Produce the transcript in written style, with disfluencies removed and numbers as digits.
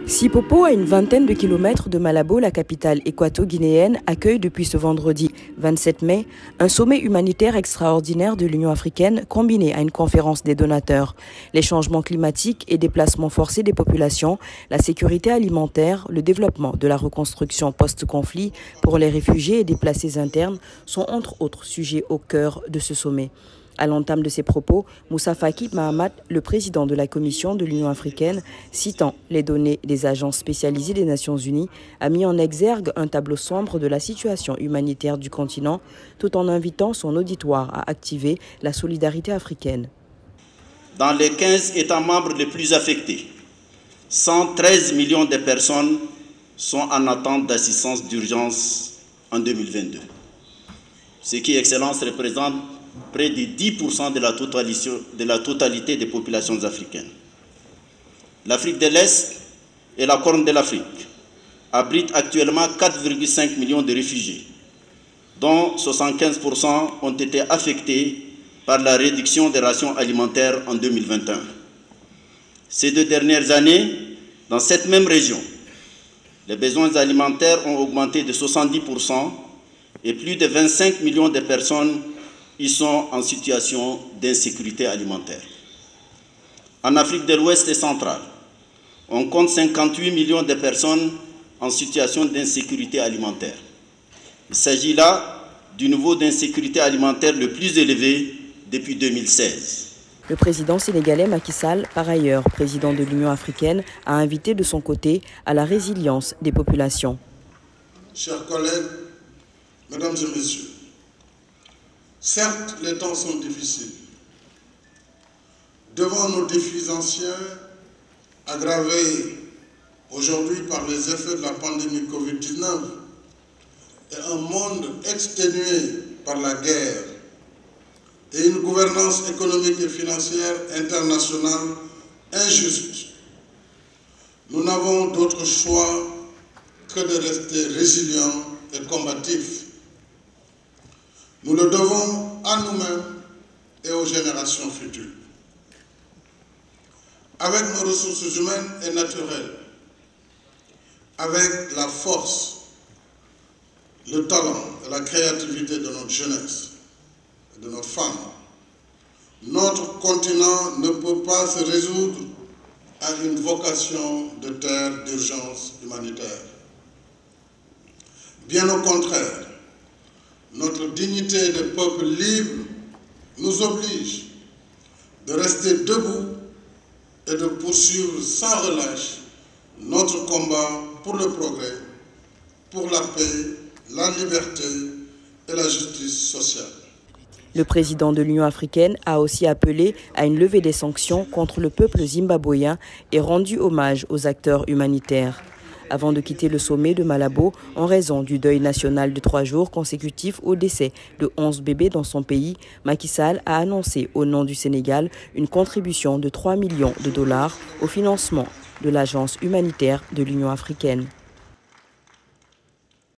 Sipopo, à une vingtaine de kilomètres de Malabo, la capitale équato-guinéenne, accueille depuis ce vendredi 27 mai un sommet humanitaire extraordinaire de l'Union africaine combiné à une conférence des donateurs. Les changements climatiques et déplacements forcés des populations, la sécurité alimentaire, le développement de la reconstruction post-conflit pour les réfugiés et déplacés internes sont entre autres sujets au cœur de ce sommet. À l'entame de ses propos, Moussa Faki Mahamat, le président de la Commission de l'Union africaine, citant les données des agences spécialisées des Nations Unies, a mis en exergue un tableau sombre de la situation humanitaire du continent, tout en invitant son auditoire à activer la solidarité africaine. Dans les 15 États membres les plus affectés, 113 millions de personnes sont en attente d'assistance d'urgence en 2022. Ce qui, Excellence, représente près de 10% de la totalité des populations africaines. L'Afrique de l'Est et la Corne de l'Afrique abritent actuellement 4,5 millions de réfugiés, dont 75% ont été affectés par la réduction des rations alimentaires en 2021. Ces 2 dernières années, dans cette même région, les besoins alimentaires ont augmenté de 70% et plus de 25 millions de personnes y sont en situation d'insécurité alimentaire. En Afrique de l'Ouest et centrale, on compte 58 millions de personnes en situation d'insécurité alimentaire. Il s'agit là du niveau d'insécurité alimentaire le plus élevé depuis 2016. Le président sénégalais Macky Sall, par ailleurs président de l'Union africaine, a invité de son côté à la résilience des populations. Chers collègues, mesdames et messieurs, certes, les temps sont difficiles. Devant nos défis anciens, aggravés aujourd'hui par les effets de la pandémie Covid-19 et un monde exténué par la guerre et une gouvernance économique et financière internationale injuste, nous n'avons d'autre choix que de rester résilients et combatifs. Nous le devons à nous-mêmes et aux générations futures. Avec nos ressources humaines et naturelles, avec la force, le talent et la créativité de notre jeunesse et de nos femmes, notre continent ne peut pas se résoudre à une vocation de terre d'urgence humanitaire. Bien au contraire, notre dignité de peuple libre nous oblige de rester debout et de poursuivre sans relâche notre combat pour le progrès, pour la paix, la liberté et la justice sociale. Le président de l'Union africaine a aussi appelé à une levée des sanctions contre le peuple zimbabwéen et rendu hommage aux acteurs humanitaires. Avant de quitter le sommet de Malabo, en raison du deuil national de 3 jours consécutifs au décès de 11 bébés dans son pays, Macky Sall a annoncé au nom du Sénégal une contribution de 3 millions de dollars au financement de l'agence humanitaire de l'Union africaine.